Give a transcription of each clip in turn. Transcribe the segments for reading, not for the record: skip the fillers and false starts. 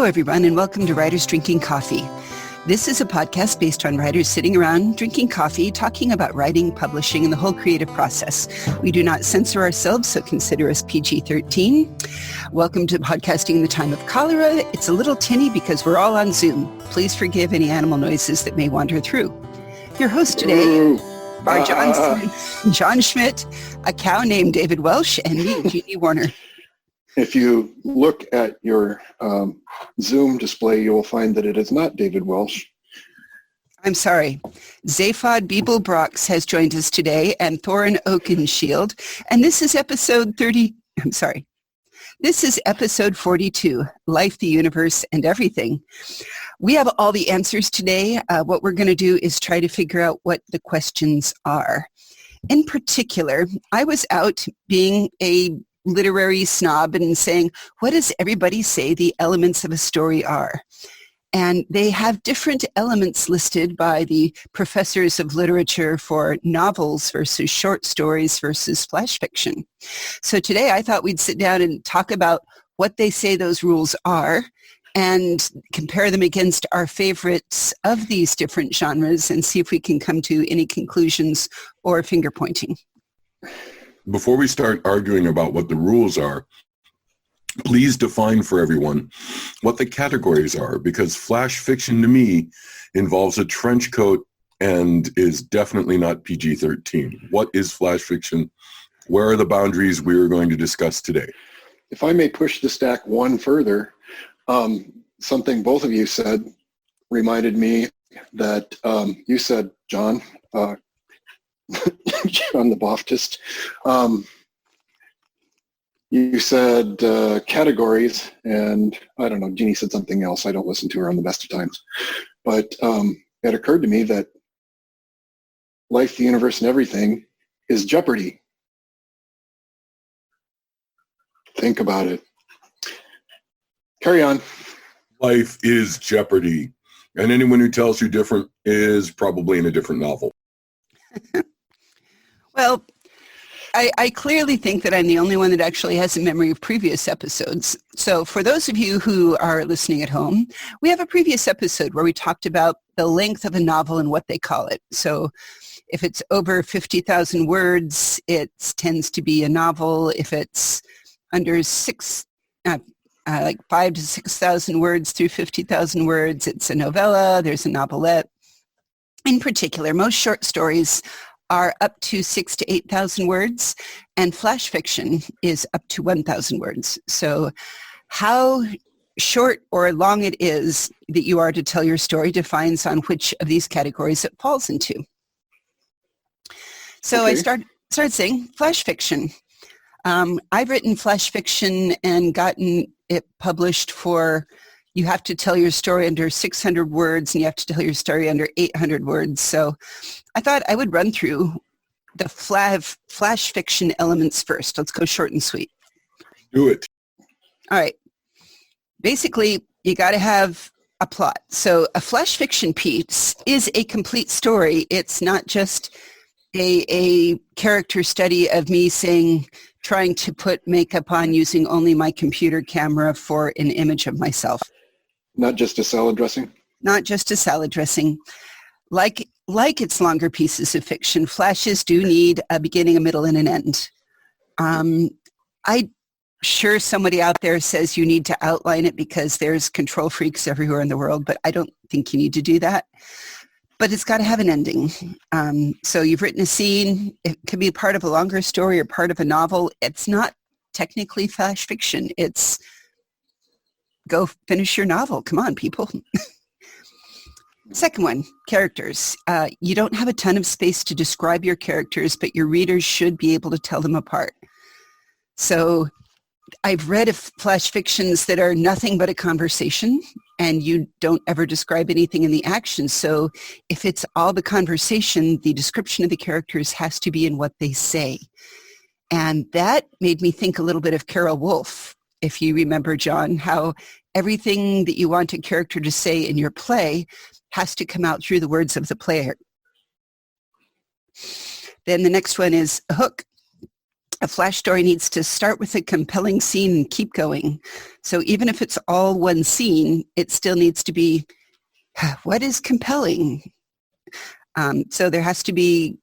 Hello, everyone, and welcome to Writers Drinking Coffee. This is a podcast based on writers sitting around drinking coffee, talking about writing, publishing, and the whole creative process. We do not censor ourselves, so consider us PG-13. Welcome to podcasting in the time of cholera. It's a little tinny because we're all on Zoom. Please forgive any animal noises that may wander through. Your hosts today are John Schmidt, a cow named David Welsh, and me, Jeannie Warner. If you look at your Zoom display, you will find that it is not David Welsh. I'm sorry. Zaphod Beeble-Brox has joined us today, and Thorin Oakenshield. And this is episode 42, Life, the Universe, and Everything. We have all the answers today. What we're going to do is try to figure out what the questions are. In particular, I was out being a literary snob and saying, what does everybody say the elements of a story are? And they have different elements listed by the professors of literature for novels versus short stories versus flash fiction. So today I thought we'd sit down and talk about what they say those rules are and compare them against our favorites of these different genres and see if we can come to any conclusions or finger pointing. Before we start arguing about what the rules are, please define for everyone what the categories are, because flash fiction to me involves a trench coat and is definitely not PG-13. What is flash fiction? Where are the boundaries we are going to discuss today? If I may push the stack one further, something both of you said reminded me that you said, John, John the Baptist, you said categories, and I don't know, Jeannie said something else. I don't listen to her on the best of times. But it occurred to me that Life, the Universe, and Everything is Jeopardy. Think about it. Carry on. Life is Jeopardy. And anyone who tells you different is probably in a different novel. Well, I clearly think that I'm the only one that actually has a memory of previous episodes. So for those of you who are listening at home, we have a previous episode where we talked about the length of a novel and what they call it. So if it's over 50,000 words, it tends to be a novel. If it's under like 5,000 to 6,000 words through 50,000 words, it's a novella. There's a novelette. In particular, most short stories are up to 6,000 to 8,000 words, and flash fiction is up to 1,000 words. So how short or long it is that you are to tell your story defines on which of these categories it falls into. So okay. I started saying flash fiction. I've written flash fiction and gotten it published for, you have to tell your story under 600 words and you have to tell your story under 800 words. So I thought I would run through the flash fiction elements first. Let's go short and sweet. Do it. All right. Basically, you got to have a plot. So a flash fiction piece is a complete story. It's not just a character study of me trying to put makeup on using only my computer camera for an image of myself. Not just a salad dressing? Not just a salad dressing. Like its longer pieces of fiction, flashes do need a beginning, a middle, and an end. I'm sure somebody out there says you need to outline it because there's control freaks everywhere in the world, but I don't think you need to do that. But it's got to have an ending. So you've written a scene. It could be part of a longer story or part of a novel. It's not technically flash fiction. It's go finish your novel. Come on, people. Second one, characters. You don't have a ton of space to describe your characters, but your readers should be able to tell them apart. So I've read flash fictions that are nothing but a conversation, and you don't ever describe anything in the action. So if it's all the conversation, the description of the characters has to be in what they say. And that made me think a little bit of Carol Wolfe. If you remember, John, how everything that you want a character to say in your play has to come out through the words of the player. Then the next one is a hook. a flash story needs to start with a compelling scene and keep going. So even if it's all one scene, it still needs to be, what is compelling? So there has to be,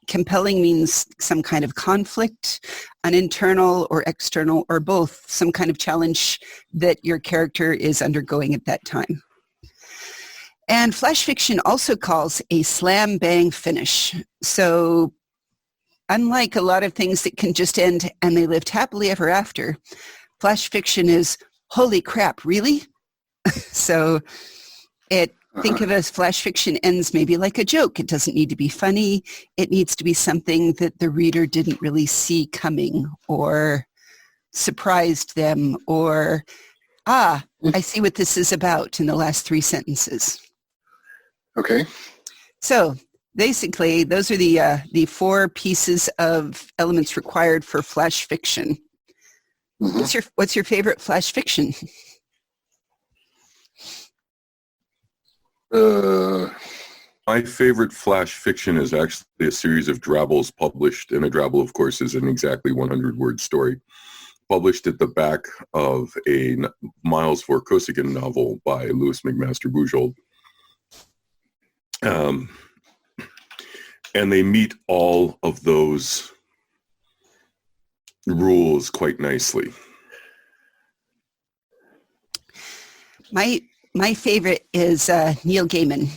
compelling means some kind of conflict, an internal or external or both, some kind of challenge that your character is undergoing at that time. And flash fiction also calls a slam bang finish. So unlike a lot of things that can just end and they lived happily ever after, flash fiction is, holy crap, really? So think of it as flash fiction ends maybe like a joke. It doesn't need to be funny. It needs to be something that the reader didn't really see coming or surprised them or, I see what this is about in the last 3 sentences. Okay. So basically, those are the 4 pieces of elements required for flash fiction. Mm-hmm. What's your favorite flash fiction? My favorite flash fiction is actually a series of drabbles published, and a drabble, of course, is an exactly 100-word story, published at the back of a Miles Vorkosigan novel by Louis McMaster Bujold. And they meet all of those rules quite nicely. My favorite is Neil Gaiman,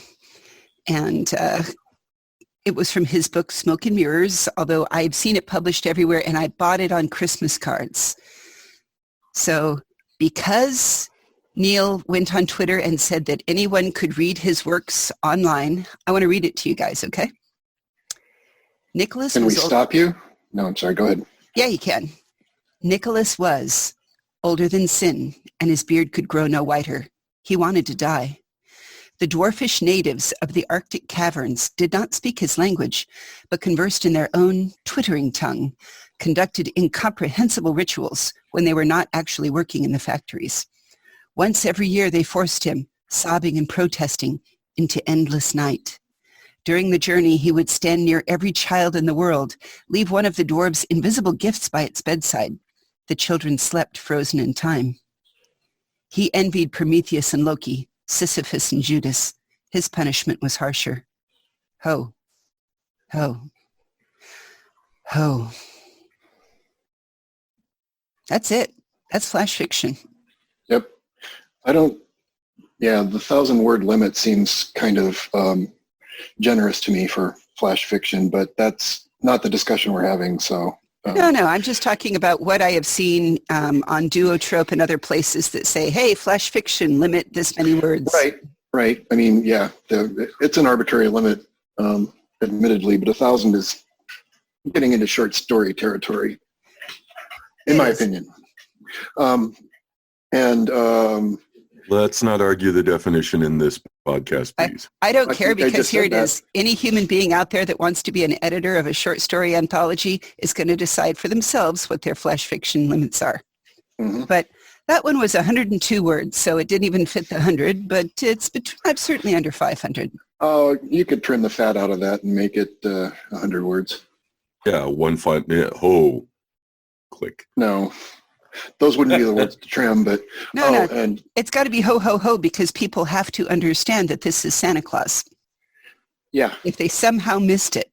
and it was from his book Smoke and Mirrors, although I've seen it published everywhere, and I bought it on Christmas cards. So because Neil went on Twitter and said that anyone could read his works online, I want to read it to you guys, okay? Nicholas Can we stop you? No, I'm sorry. Go ahead. Yeah, you can. Nicholas was older than sin, and his beard could grow no whiter. He wanted to die. The dwarfish natives of the Arctic caverns did not speak his language, but conversed in their own twittering tongue, conducted incomprehensible rituals when they were not actually working in the factories. Once every year they forced him, sobbing and protesting, into endless night. During the journey, he would stand near every child in the world, leave one of the dwarves' invisible gifts by its bedside. The children slept frozen in time. He envied Prometheus and Loki, Sisyphus and Judas. His punishment was harsher. Ho, ho, ho. That's it. That's flash fiction. Yep. The 1,000-word limit seems kind of generous to me for flash fiction, but that's not the discussion we're having. So No, I'm just talking about what I have seen on Duotrope and other places that say, hey, flash fiction, limit this many words. Right. I mean, yeah, it's an arbitrary limit, admittedly, but 1,000 is getting into short story territory, in my opinion. Let's not argue the definition in this podcast, please. I don't care, because here it is. Any human being out there that wants to be an editor of a short story anthology is going to decide for themselves what their flash fiction limits are. Mm-hmm. But that one was 102 words, so it didn't even fit the 100, but I'm certainly under 500. Oh, you could trim the fat out of that and make it 100 words. Yeah, ho, click. No. Those wouldn't be the words to trim, but no, and it's got to be ho, ho, ho, because people have to understand that this is Santa Claus. Yeah. If they somehow missed it.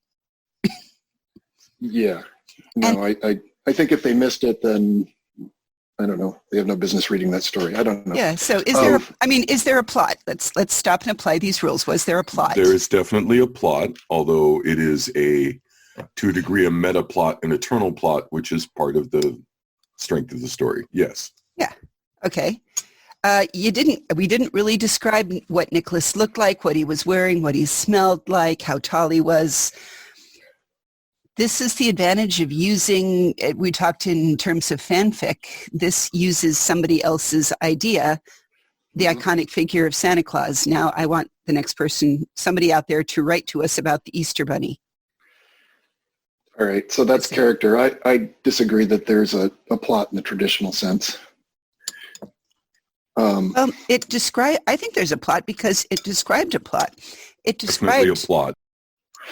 Yeah. No, I think if they missed it, then I don't know. They have no business reading that story. I don't know. Yeah. So is there a plot? Let's stop and apply these rules. Was there a plot? There is definitely a plot, although it is to a degree, a meta plot, an eternal plot, which is part of the strength of the story. Yes. Yeah. Okay. We didn't really describe what Nicholas looked like, what he was wearing, what he smelled like, how tall he was. This is the advantage of using, we talked in terms of fanfic, this uses somebody else's idea, the iconic figure of Santa Claus. Now I want the next person, somebody out there, to write to us about the Easter Bunny. All right, so that's character. I disagree that there's a plot in the traditional sense. I think there's a plot because it described a plot. It described definitely a plot.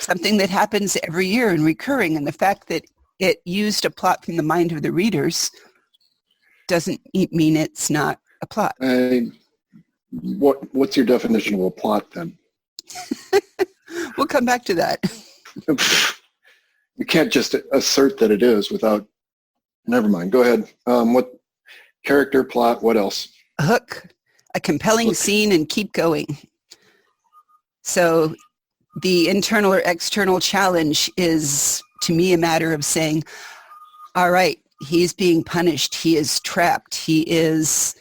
Something that happens every year and recurring, and the fact that it used a plot from the mind of the readers doesn't mean it's not a plot. What's your definition of a plot then? We'll come back to that. You can't just assert that it is without, never mind. Go ahead. What character, plot, what else? A hook, a compelling scene, and keep going. So the internal or external challenge is, to me, a matter of saying, all right, he's being punished. He is trapped. He is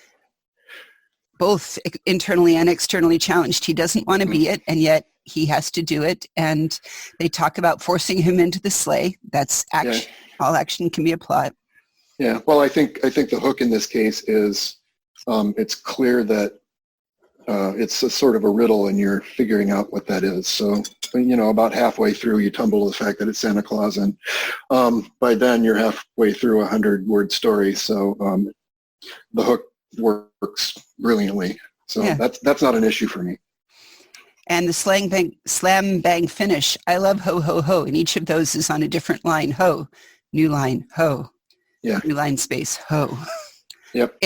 both internally and externally challenged. He doesn't want to be it, and yet he has to do it. And they talk about forcing him into the sleigh. That's action. Yeah. All action can be a plot. Yeah. Well, I think the hook in this case is it's clear that it's a sort of a riddle, and you're figuring out what that is. So, about halfway through, you tumble to the fact that it's Santa Claus, and by then you're halfway through a 100-word story. So the hook works brilliantly. So yeah. That's not an issue for me. And the slam bang finish. I love ho, ho, ho. And each of those is on a different line. Ho, new line, ho. Yeah. New line space, ho. Yep.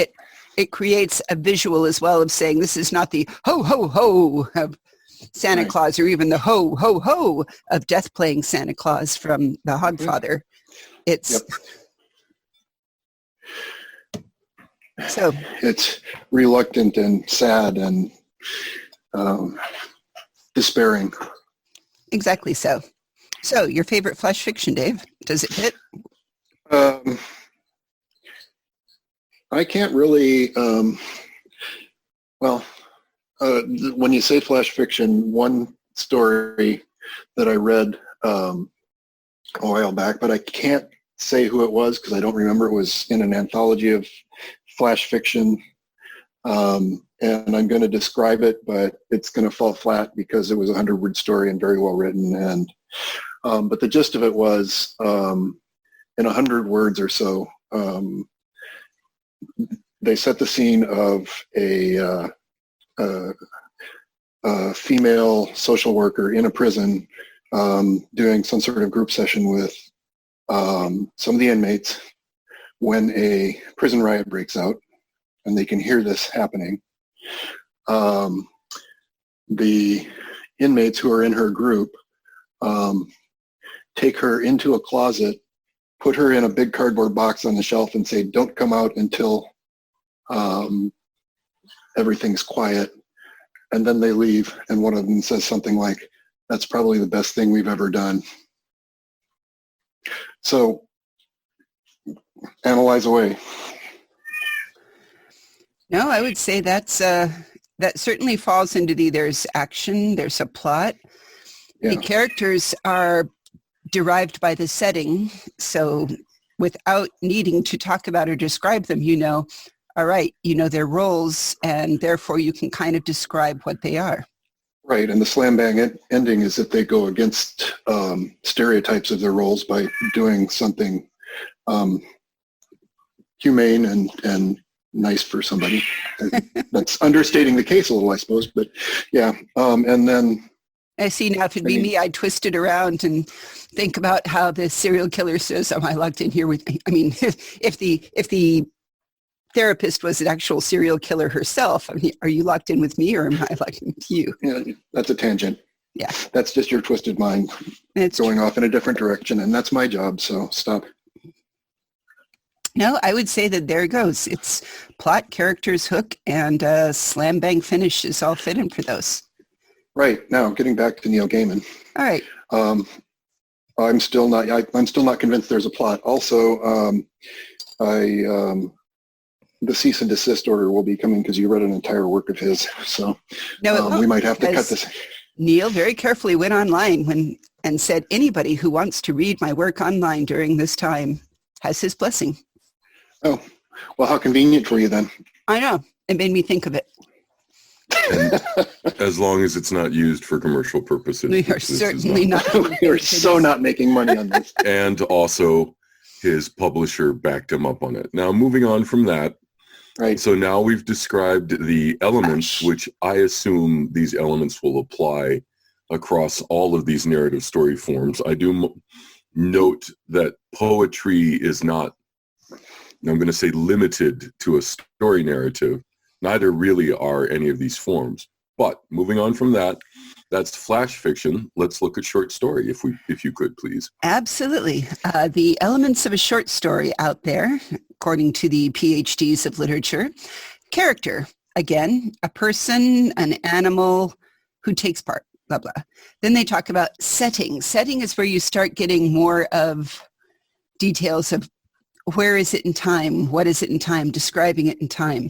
It creates a visual as well of saying this is not the ho, ho, ho of Santa right. Claus, or even the ho, ho, ho of Death Playing Santa Claus from The Hogfather. It's so it's reluctant and sad and despairing. Exactly so. So your favorite flash fiction, Dave? Does it hit? I can't really, when you say flash fiction, one story that I read a while back, but I can't say who it was because I don't remember. It was in an anthology of flash fiction, and I'm going to describe it, but it's going to fall flat because it was a 100-word story and very well written. And but the gist of it was, in 100 words or so, they set the scene of a female social worker in a prison doing some sort of group session with some of the inmates when a prison riot breaks out, and they can hear this happening. The inmates who are in her group take her into a closet, put her in a big cardboard box on the shelf, and say, don't come out until everything's quiet. And then they leave, and one of them says something like, that's probably the best thing we've ever done. So analyze away. No, I would say that certainly falls into there's action, there's a plot. Yeah. The characters are derived by the setting, so without needing to talk about or describe them, all right, their roles, and therefore you can kind of describe what they are. Right, and the slam bang ending is that they go against stereotypes of their roles by doing something humane and nice for somebody. That's understating the case a little, I suppose, but yeah. And then I see now, if it'd be me, I'd twist it around and think about how the serial killer says, am I locked in here with me? I mean, if the therapist was an actual serial killer herself, I mean, are you locked in with me, or am I locked in with you? Yeah, that's a tangent. Yeah. That's just your twisted mind going off in a different direction, and that's my job, so stop. No, I would say that there it goes. It's plot, characters, hook, and slam bang finish is all fit in for those. Right. Now, getting back to Neil Gaiman. All right. I'm still not convinced there's a plot. Also, the cease and desist order will be coming because you read an entire work of his. So no, we might have to cut this. Neil very carefully went online and said, anybody who wants to read my work online during this time has his blessing. Oh, well, how convenient for you then. I know. It made me think of it. And as long as it's not used for commercial purposes. We are certainly not. We are so not making money on this. And also his publisher backed him up on it. Now, moving on from that. Right. So now we've described the elements, which I assume these elements will apply across all of these narrative story forms. I do note that poetry is not, I'm going to say, limited to a story narrative. Neither really are any of these forms. But moving on from that, that's flash fiction. Let's look at short story, if you could, please. Absolutely. The elements of a short story out there, according to the PhDs of literature. Character, again, a person, an animal who takes part, blah, blah. Then they talk about setting. Setting is where you start getting more of details of where is it in time, what is it in time, describing it in time.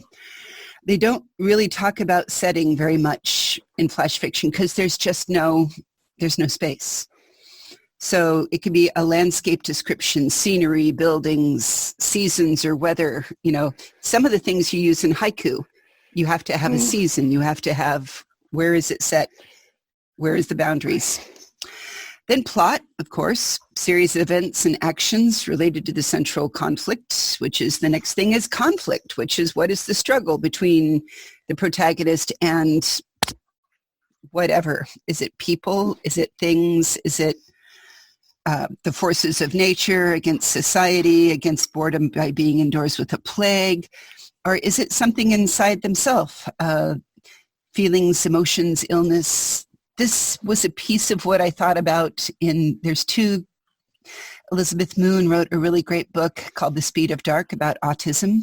They don't really talk about setting very much in flash fiction because there's no space. So it could be a landscape description, scenery, buildings, seasons, or weather. You know, some of the things you use in haiku, you have to have a season. You have to have, where is it set? Where is the boundaries? Then plot, of course, series of events and actions related to the central conflict, which is the next thing is conflict, which is what is the struggle between the protagonist and whatever. Is it people? Is it things? Is it the forces of nature against society, against boredom by being indoors with a plague? Or is it something inside themselves? Feelings, emotions, illness. This was a piece of what I thought about Elizabeth Moon wrote a really great book called The Speed of Dark about autism.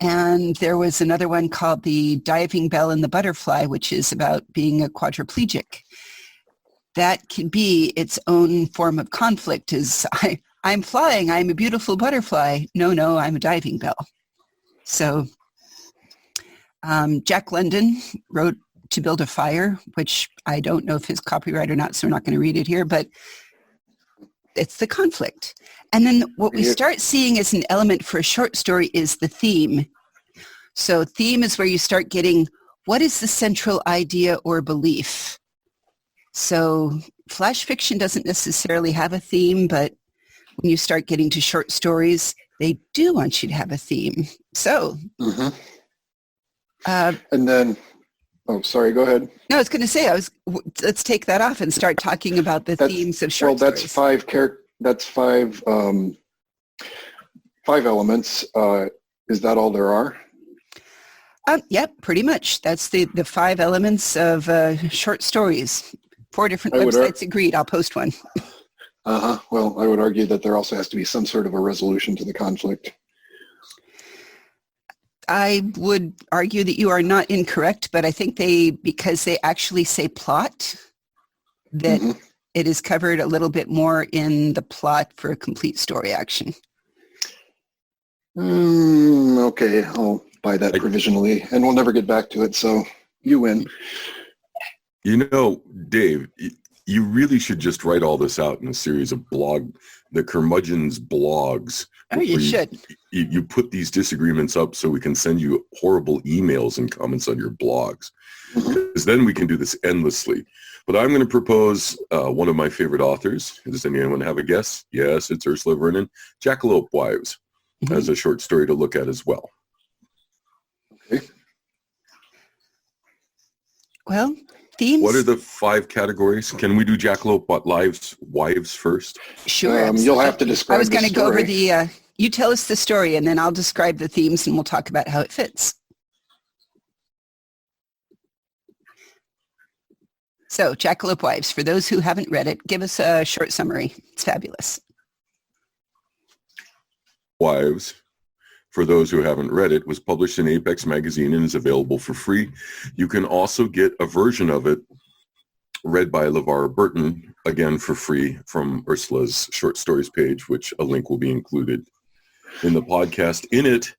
And there was another one called The Diving Bell and the Butterfly, which is about being a quadriplegic. That can be its own form of conflict is I'm flying, I'm a beautiful butterfly. No, I'm a diving bell. So Jack London wrote To Build a Fire, which I don't know if his copyright or not, so we're not going to read it here, but it's the conflict. And then what we start seeing as an element for a short story is the theme. So theme is where you start getting, what is the central idea or belief? So flash fiction doesn't necessarily have a theme, but when you start getting to short stories, they do want you to have a theme. So, and then, oh, sorry, go ahead. No, I was going to say, let's take that off and start talking about the themes of short stories. That's five elements. Is that all there are? Yep, pretty much. That's the 5 elements of short stories. 4 different websites agreed. I'll post one. Well, I would argue that there also has to be some sort of a resolution to the conflict. I would argue that you are not incorrect, but I think because they actually say plot, that it is covered a little bit more in the plot for a complete story action. Okay, I'll buy that provisionally, and we'll never get back to it, so you win. You know, Dave, you really should just write all this out in a series of the Curmudgeon's blogs. Oh, you should. You put these disagreements up so we can send you horrible emails and comments on your blogs. Because then we can do this endlessly. But I'm going to propose one of my favorite authors. Does anyone have a guess? Yes, it's Ursula Vernon. Jackalope Wives as a short story to look at as well. Okay. Well, themes. What are the 5 categories? Can we do Jackalope Wives first? Sure. You'll have to describe. I was going to go over the. You tell us the story, and then I'll describe the themes, and we'll talk about how it fits. So, Jackalope Wives. For those who haven't read it, give us a short summary. It's fabulous. Wives, for those who haven't read it, was published in Apex Magazine and is available for free. You can also get a version of it read by LeVar Burton, again for free, from Ursula's short stories page, which a link will be included in the podcast. In it,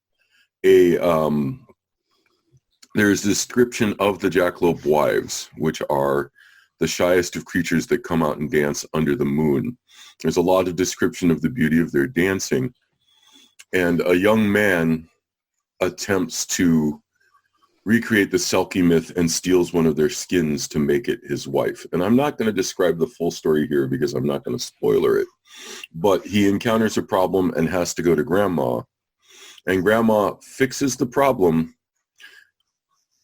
there's a description of the Jackalope Wives, which are the shyest of creatures that come out and dance under the moon. There's a lot of description of the beauty of their dancing. And a young man attempts to recreate the Selkie myth and steals one of their skins to make it his wife. And I'm not going to describe the full story here because I'm not going to spoiler it. But he encounters a problem and has to go to Grandma. And Grandma fixes the problem.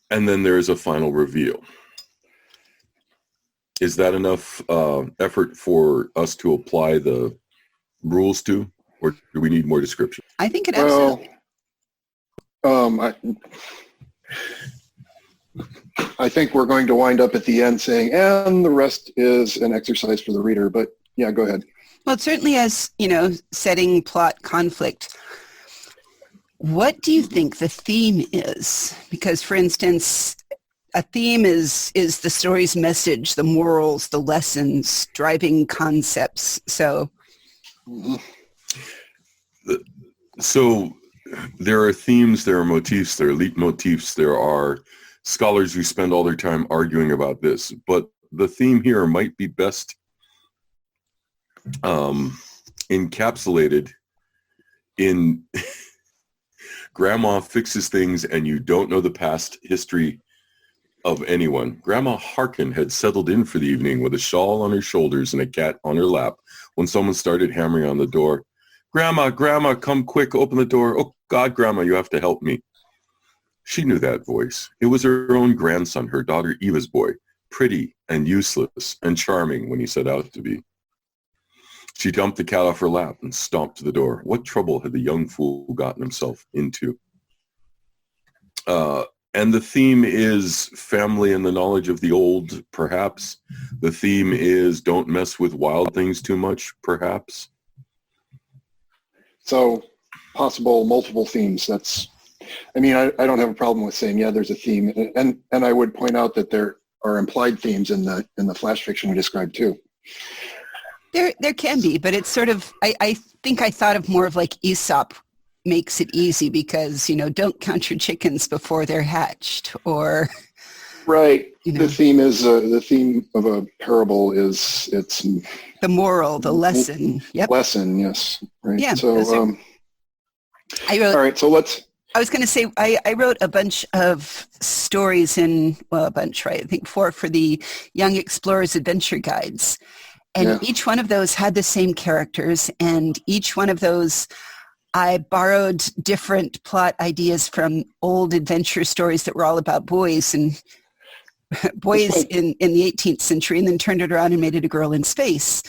And then there is a final reveal. Is that enough effort for us to apply the rules to, or do we need more description? I think it Well, absolutely. I think we're going to wind up at the end saying, and the rest is an exercise for the reader. But yeah, go ahead. Well, it certainly has, setting, plot, conflict. What do you think the theme is? Because, for instance, a theme is the story's message, the morals, the lessons, driving concepts. So, So there are themes, there are motifs, there are leitmotifs, there are scholars who spend all their time arguing about this, but the theme here might be best encapsulated in Grandma fixes things and you don't know the past history of anyone. Grandma Harkin had settled in for the evening with a shawl on her shoulders and a cat on her lap when someone started hammering on the door. Grandma, Grandma, come quick, open the door. Oh, God, Grandma, you have to help me. She knew that voice. It was her own grandson, her daughter Eva's boy, pretty and useless and charming when he set out to be. She dumped the cat off her lap and stomped to the door. What trouble had the young fool gotten himself into? And the theme is family and the knowledge of the old, perhaps. The theme is don't mess with wild things too much, perhaps. So possible multiple themes. I don't have a problem with saying, yeah, there's a theme. And I would point out that there are implied themes in the flash fiction we described too. There can be, but it's sort of, I think I thought of more of like Aesop makes it easy because, don't count your chickens before they're hatched, or... Right. The theme is, the theme of a parable it's... The moral, the lesson. Yep. Lesson, yes. Right. Yeah. So, I wrote... All right, so let's... I was going to say, I wrote a bunch of stories a bunch, right? I think 4 for the Young Explorers Adventure Guides. And each one of those had the same characters, and each one of those I borrowed different plot ideas from old adventure stories that were all about boys and boys in the 18th century, and then turned it around and made it a girl in space.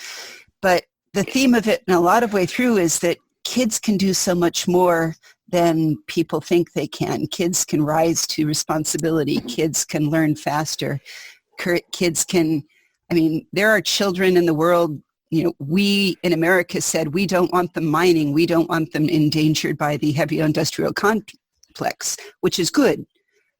But the theme of it in a lot of way through is that kids can do so much more than people think they can. Kids can rise to responsibility. Kids can learn faster. Kids can... there are children in the world, we in America said we don't want them mining. We don't want them endangered by the heavy industrial complex, which is good.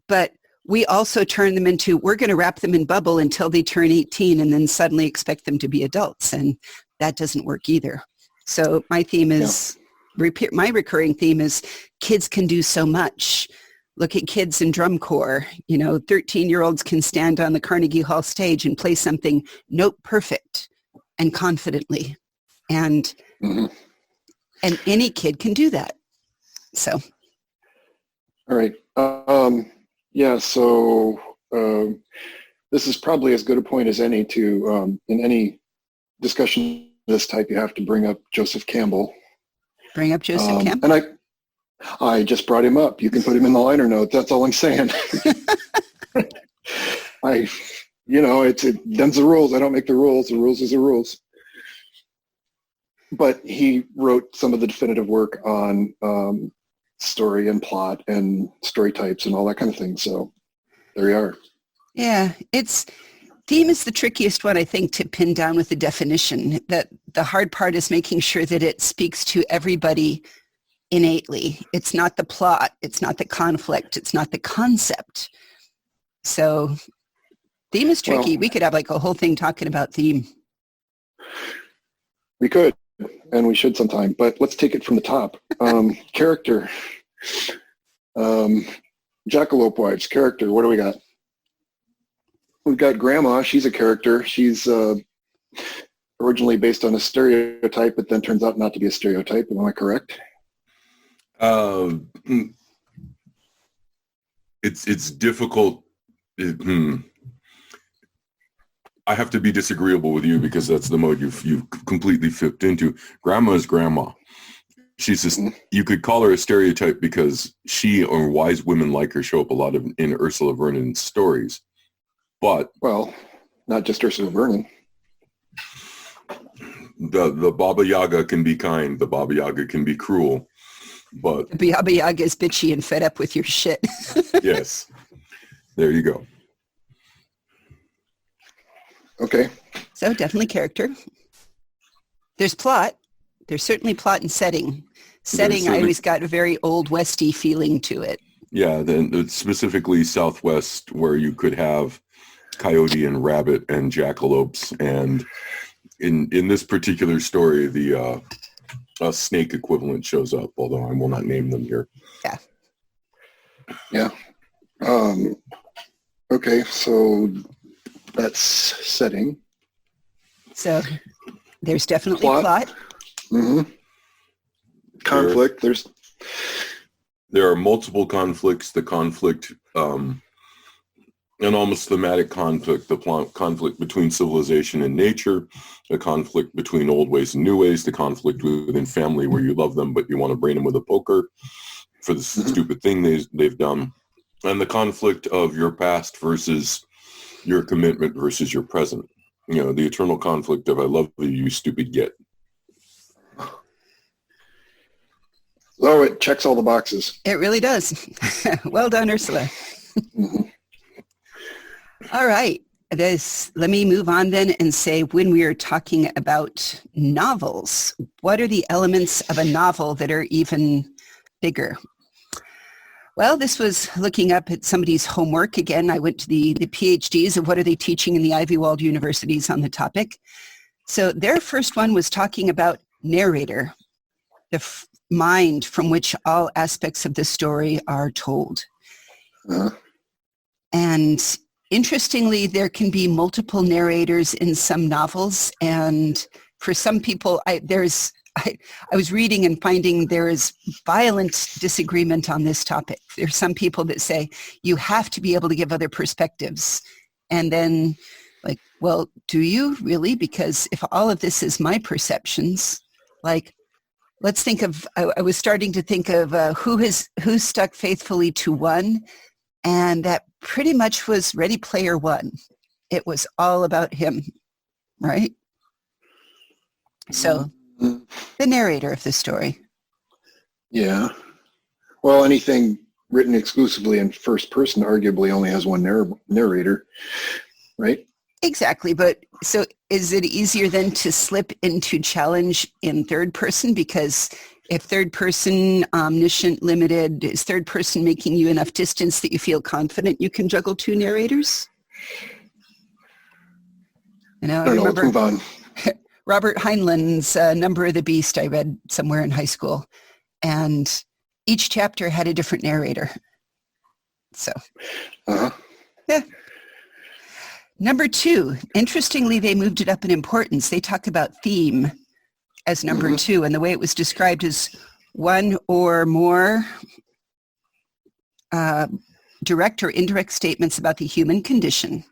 But we also turn them into, we're going to wrap them in bubble until they turn 18 and then suddenly expect them to be adults. And that doesn't work either. So my theme is, my recurring theme is kids can do so much. Look at kids in drum corps. 13-year-olds can stand on the Carnegie Hall stage and play something note perfect and confidently. And any kid can do that. So. All right. So this is probably as good a point as any to, in any discussion of this type, you have to bring up Joseph Campbell. Bring up Joseph Campbell? And I just brought him up. You can put him in the liner notes. That's all I'm saying. Them's the rules. I don't make the rules. The rules is the rules. But he wrote some of the definitive work on story and plot and story types and all that kind of thing. So there you are. Yeah, theme is the trickiest one, I think, to pin down with the definition. That the hard part is making sure that it speaks to everybody innately. It's not the plot, it's not the conflict, it's not the concept. So theme is tricky. We could have like a whole thing talking about theme. We could, and we should sometime, but let's take it from the top. Character. Jackalope Wives, character, what do we got? We've got Grandma. She's a character. She's originally based on a stereotype, but then turns out not to be a stereotype. Am I correct? It's difficult. I have to be disagreeable with you because that's the mode you've completely flipped into. Grandma is Grandma. She's just, you could call her a stereotype because she or wise women like her show up a lot in Ursula Vernon's stories. But not just Ursula Vernon. The Baba Yaga can be kind. The Baba Yaga can be cruel. But The Baba Yaga is bitchy and fed up with your shit. yes, there you go. Okay. So definitely character. There's plot. There's certainly plot and setting. Setting, I always got a very old Westy feeling to it. Yeah, then it's specifically Southwest, where you could have coyote and rabbit and jackalopes, and in this particular story, the a snake equivalent shows up, although I will not name them here. Yeah. Yeah. Okay, so that's setting. So there's definitely plot. Mm-hmm. Conflict. There are multiple conflicts. The conflict, an almost thematic conflict, the conflict between civilization and nature, a conflict between old ways and new ways, the conflict within family where you love them but you want to brain them with a poker for the stupid thing they've done, and the conflict of your past versus your commitment versus your present. You know, the eternal conflict of I love you, you stupid git. Oh, it checks all the boxes. It really does. Well done, Ursula. Mm-hmm. All right. Let me move on then and say, when we are talking about novels, what are the elements of a novel that are even bigger? Well, this was looking up at somebody's homework. Again, I went to the PhDs of what are they teaching in the Ivy-walled universities on the topic. So their first one was talking about narrator, the mind from which all aspects of the story are told. Uh-huh. And interestingly, there can be multiple narrators in some novels. And for some people, I was reading and finding there is violent disagreement on this topic. There's some people that say you have to be able to give other perspectives. And then like, well, do you really? Because if all of this is my perceptions, like, let's think of, I was starting to think of who's stuck faithfully to one, and that pretty much was Ready Player One. It was all about him, right? So the narrator of the story. Yeah. Well, anything written exclusively in first person arguably only has one narrator, right? Exactly. But so is it easier then to slip into challenge in third person? Because if third person, omniscient, limited, is third person making you enough distance that you feel confident you can juggle two narrators? You know, I don't know, let's move on. Robert Heinlein's Number of the Beast I read somewhere in high school. And each chapter had a different narrator. So, yeah. Number 2, interestingly, they moved it up in importance. They talk about theme as number 2, and the way it was described as one or more direct or indirect statements about the human condition.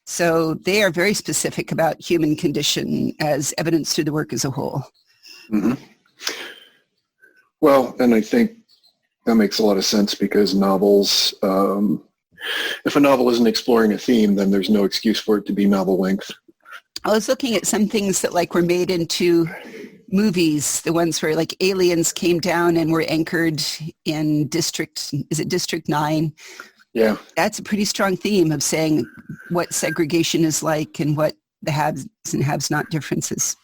So they are very specific about human condition as evidence through the work as a whole. Mm-hmm. Well, and I think that makes a lot of sense because novels, if a novel isn't exploring a theme, then there's no excuse for it to be novel length. I was looking at some things that like were made into movies, the ones where like aliens came down and were anchored in District 9? Yeah. That's a pretty strong theme of saying what segregation is like and what the haves and haves not differences.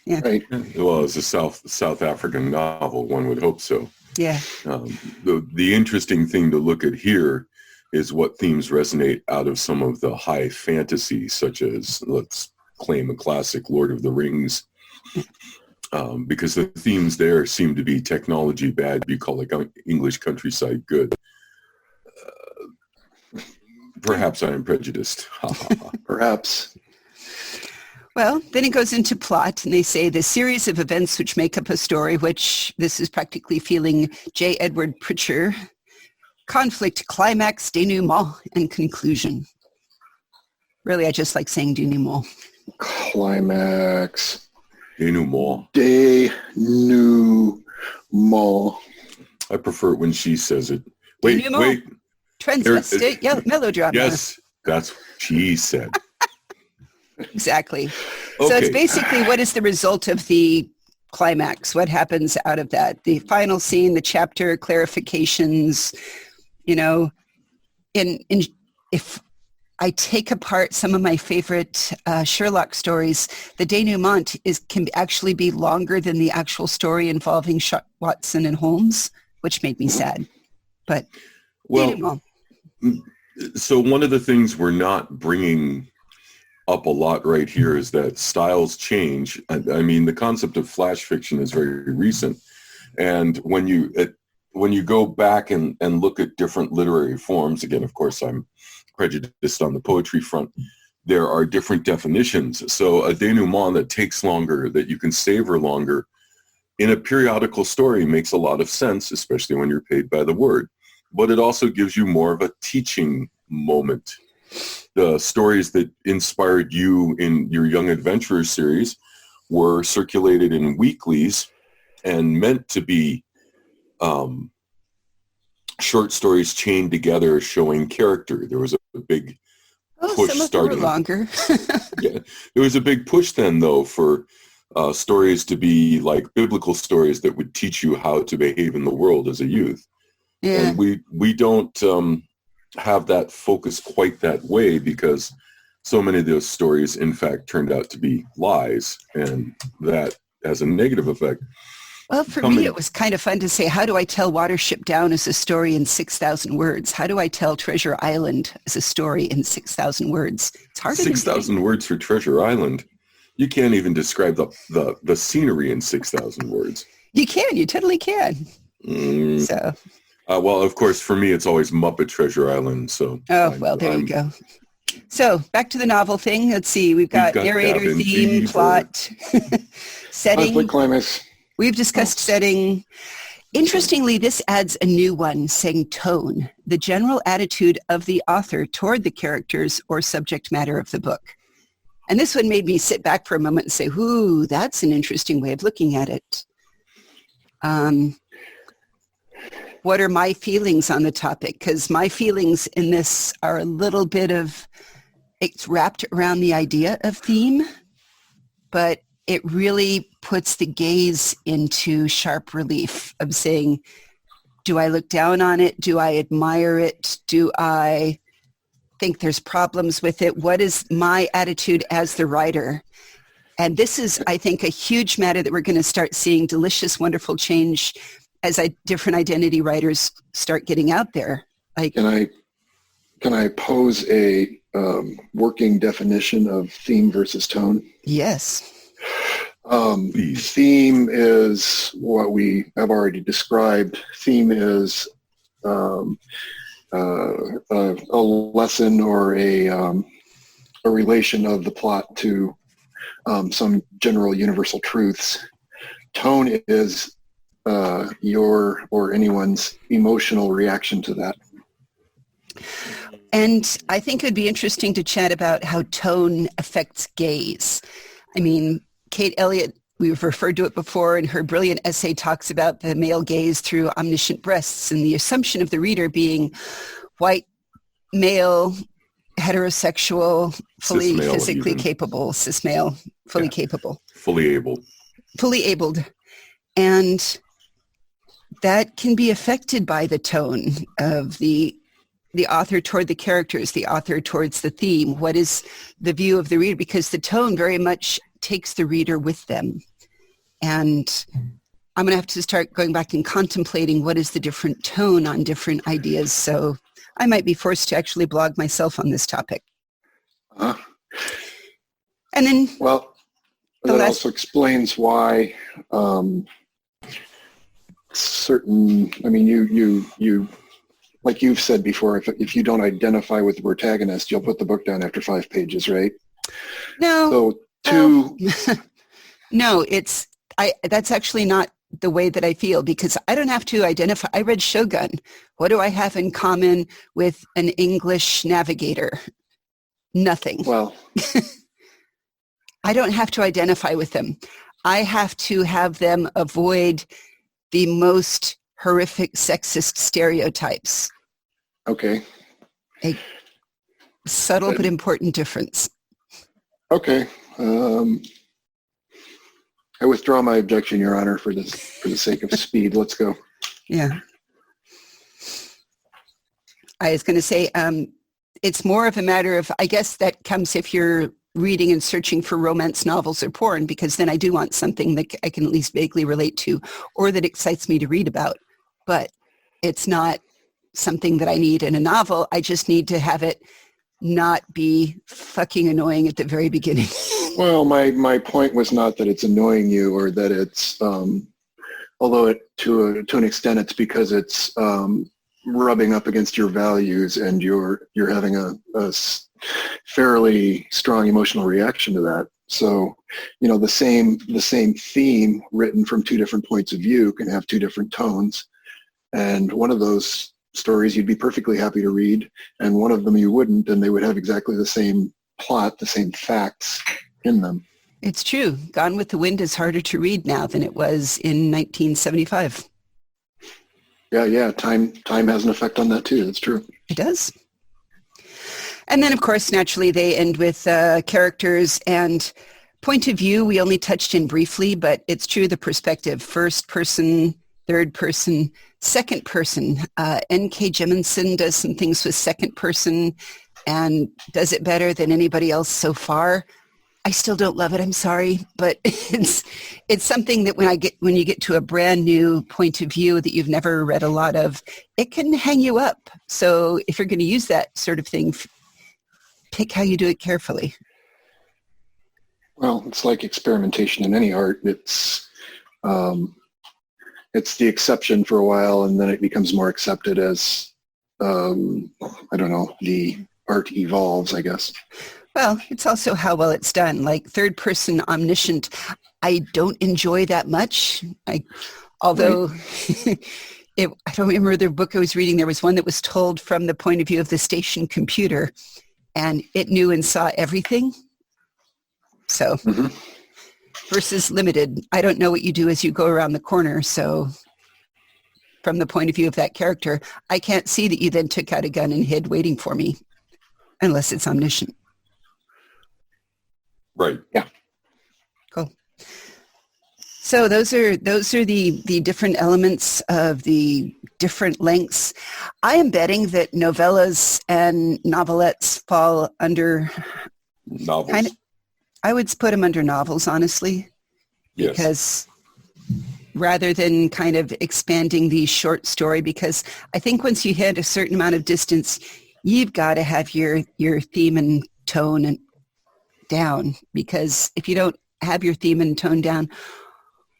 Yeah. Right. Well, it's a South African novel, one would hope so. Yeah. The interesting thing to look at here is what themes resonate out of some of the high fantasy, such as, let's claim a classic, Lord of the Rings, because the themes there seem to be technology bad, bucolic English countryside good. Perhaps I am prejudiced. Perhaps. Well, then it goes into plot, and they say the series of events which make up a story, which this is practically feeling J. Edward Pritchard, conflict, climax, denouement, and conclusion. Really, I just like saying denouement. Climax. Denouement. Denouement. I prefer it when she says it. Wait. Transvestite melodrama. Yes, that's what she said. Exactly. So it's Okay. basically what is the result of the climax? What happens out of that? The final scene, the chapter clarifications, you know, in if I take apart some of my favorite Sherlock stories, the denouement can actually be longer than the actual story involving Watson and Holmes, which made me sad. But Well, denouement. so one of the things we're not bringing up a lot right here is that styles change. I mean, the concept of flash fiction is very recent. And when you go back and look at different literary forms, again, of course, I'm prejudiced on the poetry front, there are different definitions. So a denouement that takes longer, that you can savor longer, in a periodical story makes a lot of sense, especially when you're paid by the word. But it also gives you more of a teaching moment. The stories that inspired you in your Young Adventurers series were circulated in weeklies and meant to be short stories chained together showing character. There was a big push some of them starting. were longer. Yeah, there was a big push then, though, for stories to be like biblical stories that would teach you how to behave in the world as a youth. Yeah. And we don't have that focus quite that way because so many of those stories, in fact, turned out to be lies, and that has a negative effect. Well, for me, it was kind of fun to say, how do I tell Watership Down as a story in 6,000 words? How do I tell Treasure Island as a story in 6,000 words? It's harder 6,000 words for Treasure Island. You can't even describe the scenery in 6,000 words. You can. You totally can. So. Well, of course, for me, it's always Muppet Treasure Island. So. There you go. So back to the novel thing. Let's see. We've got narrator, theme, plot, setting. Conflict, climax. We've discussed setting. Interestingly, this adds a new one saying tone, the general attitude of the author toward the characters or subject matter of the book. And this one made me sit back for a moment and say, ooh, that's an interesting way of looking at it. What are my feelings on the topic? Because my feelings in this are a little bit of, it's wrapped around the idea of theme, but it really puts the gaze into sharp relief of saying, do I look down on it? Do I admire it? Do I think there's problems with it? What is my attitude as the writer? And this is, I think, a huge matter that we're going to start seeing delicious, wonderful change as different identity writers start getting out there. Can I pose a working definition of theme versus tone? Yes. Theme is what we have already described. Theme is a lesson or a relation of the plot to some general universal truths. Tone is your or anyone's emotional reaction to that. And I think it would be interesting to chat about how tone affects gaze. I mean, Kate Elliott, we've referred to it before, and her brilliant essay talks about the male gaze through omniscient breasts and the assumption of the reader being white, male, heterosexual, fully Cis-male physically even. capable, cis male, fully capable. Fully able. Fully abled. And that can be affected by the tone of the author toward the characters, the author towards the theme. What is the view of the reader? Because the tone very much takes the reader with them. And I'm going to have to start going back and contemplating what is the different tone on different ideas. So I might be forced to actually blog myself on this topic. And then... Well, that also explains why certain, I mean, you like you've said before, if you don't identify with the protagonist, you'll put the book down after 5 pages, right? No. So no, that's actually not the way that I feel, because I don't have to identify. I read Shogun. What do I have in common with an English navigator? Nothing. Well, I don't have to identify with them. I have to have them avoid the most horrific sexist stereotypes. okay. A subtle but important difference. Okay. I withdraw my objection, Your Honor, for the sake of speed. Let's go. Yeah. I was going to say, it's more of a matter of, I guess that comes if you're reading and searching for romance novels or porn, because then I do want something that I can at least vaguely relate to or that excites me to read about. But it's not something that I need in a novel. I just need to have it not be fucking annoying at the very beginning. Well, my point was not that it's annoying you or that it's, although to an extent it's because it's rubbing up against your values and you're having a fairly strong emotional reaction to that. So, the same theme written from two different points of view can have two different tones. And one of those stories you'd be perfectly happy to read, and one of them you wouldn't, and they would have exactly the same plot, the same facts in them. It's true. Gone with the Wind is harder to read now than it was in 1975. Yeah. Time has an effect on that too. That's true. It does. And then, of course, naturally, they end with characters and point of view. We only touched in briefly, but it's true, the perspective. First person, third person, second person. N.K. Jemisin does some things with second person and does it better than anybody else so far. I still don't love it. I'm sorry, but it's something that when you get to a brand new point of view that you've never read a lot of, it can hang you up. So if you're going to use that sort of thing, pick how you do it carefully. Well, it's like experimentation in any art. It's the exception for a while, and then it becomes more accepted as the art evolves, I guess. Well, it's also how well it's done. Like third person omniscient, I don't enjoy that much. Although I don't remember the book I was reading. There was one that was told from the point of view of the station computer, and it knew and saw everything. So versus limited, I don't know what you do as you go around the corner. So from the point of view of that character, I can't see that you then took out a gun and hid waiting for me, unless it's omniscient. Right. Yeah. Cool. So those are the different elements of the different lengths. I am betting that novellas and novelettes fall under Novels. I would put them under novels, honestly. Yes. Because rather than kind of expanding the short story, because I think once you hit a certain amount of distance, you've got to have your theme and tone and down, because if you don't have your theme and tone down,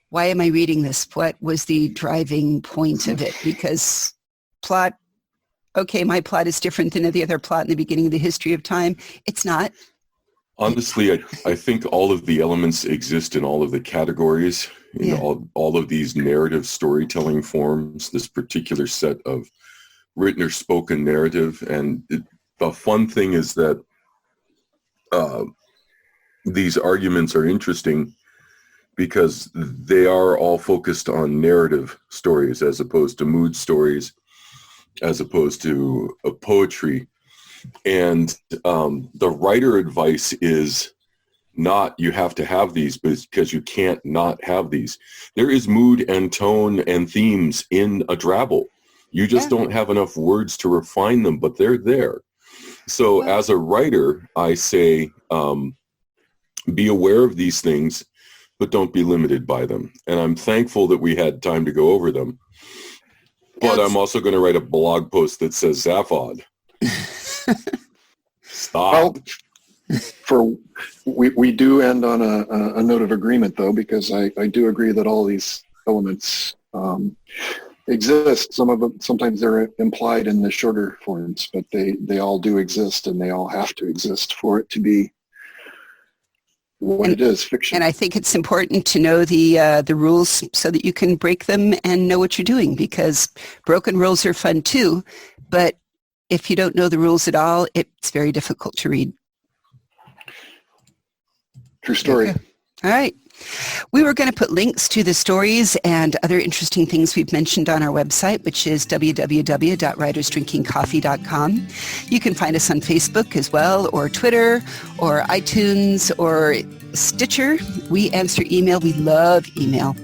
why am I reading this? What was the driving point of it? Because plot, okay, my plot is different than the other plot in the beginning of the history of time. It's not. Honestly, I think all of the elements exist in all of the categories, in all of these narrative storytelling forms, this particular set of written or spoken narrative. And the fun thing is that these arguments are interesting because they are all focused on narrative stories as opposed to mood stories, as opposed to poetry. And the writer advice is not you have to have these, but it's because you can't not have these. There is mood and tone and themes in a drabble. You just don't have enough words to refine them, but they're there. So as a writer, I say, be aware of these things, but don't be limited by them. And I'm thankful that we had time to go over them. But I'm also going to write a blog post that says Zaphod. Stop. Well, we do end on a note of agreement, though, because I do agree that all these elements exist. Some of them, sometimes they're implied in the shorter forms, but they all do exist, and they all have to exist for it to be what it is, fiction. And I think it's important to know the rules so that you can break them and know what you're doing, because broken rules are fun too, but if you don't know the rules at all, it's very difficult to read. True story. Okay. All right. We were going to put links to the stories and other interesting things we've mentioned on our website, which is www.writersdrinkingcoffee.com. You can find us on Facebook as well, or Twitter, or iTunes, or Stitcher. We answer email. We love email.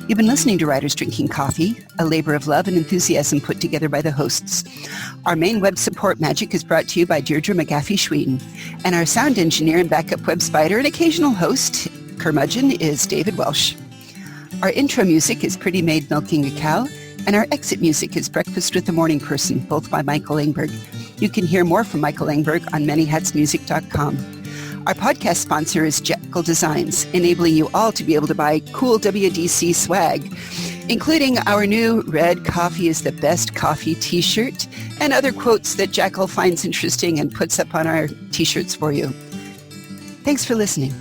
You've been listening to Writers Drinking Coffee, a labor of love and enthusiasm put together by the hosts. Our main web support magic is brought to you by Deirdre McGaffey-Schweden, and our sound engineer and backup web spider and occasional host, curmudgeon, is David Welsh. Our intro music is Pretty Maid Milking a Cow, and our exit music is Breakfast with the Morning Person, both by Michael Engberg. You can hear more from Michael Engberg on manyhatsmusic.com. Our podcast sponsor is Jekyll Designs, enabling you all to be able to buy cool WDC swag, including our new Red Coffee is the Best Coffee t-shirt and other quotes that Jekyll finds interesting and puts up on our t-shirts for you. Thanks for listening.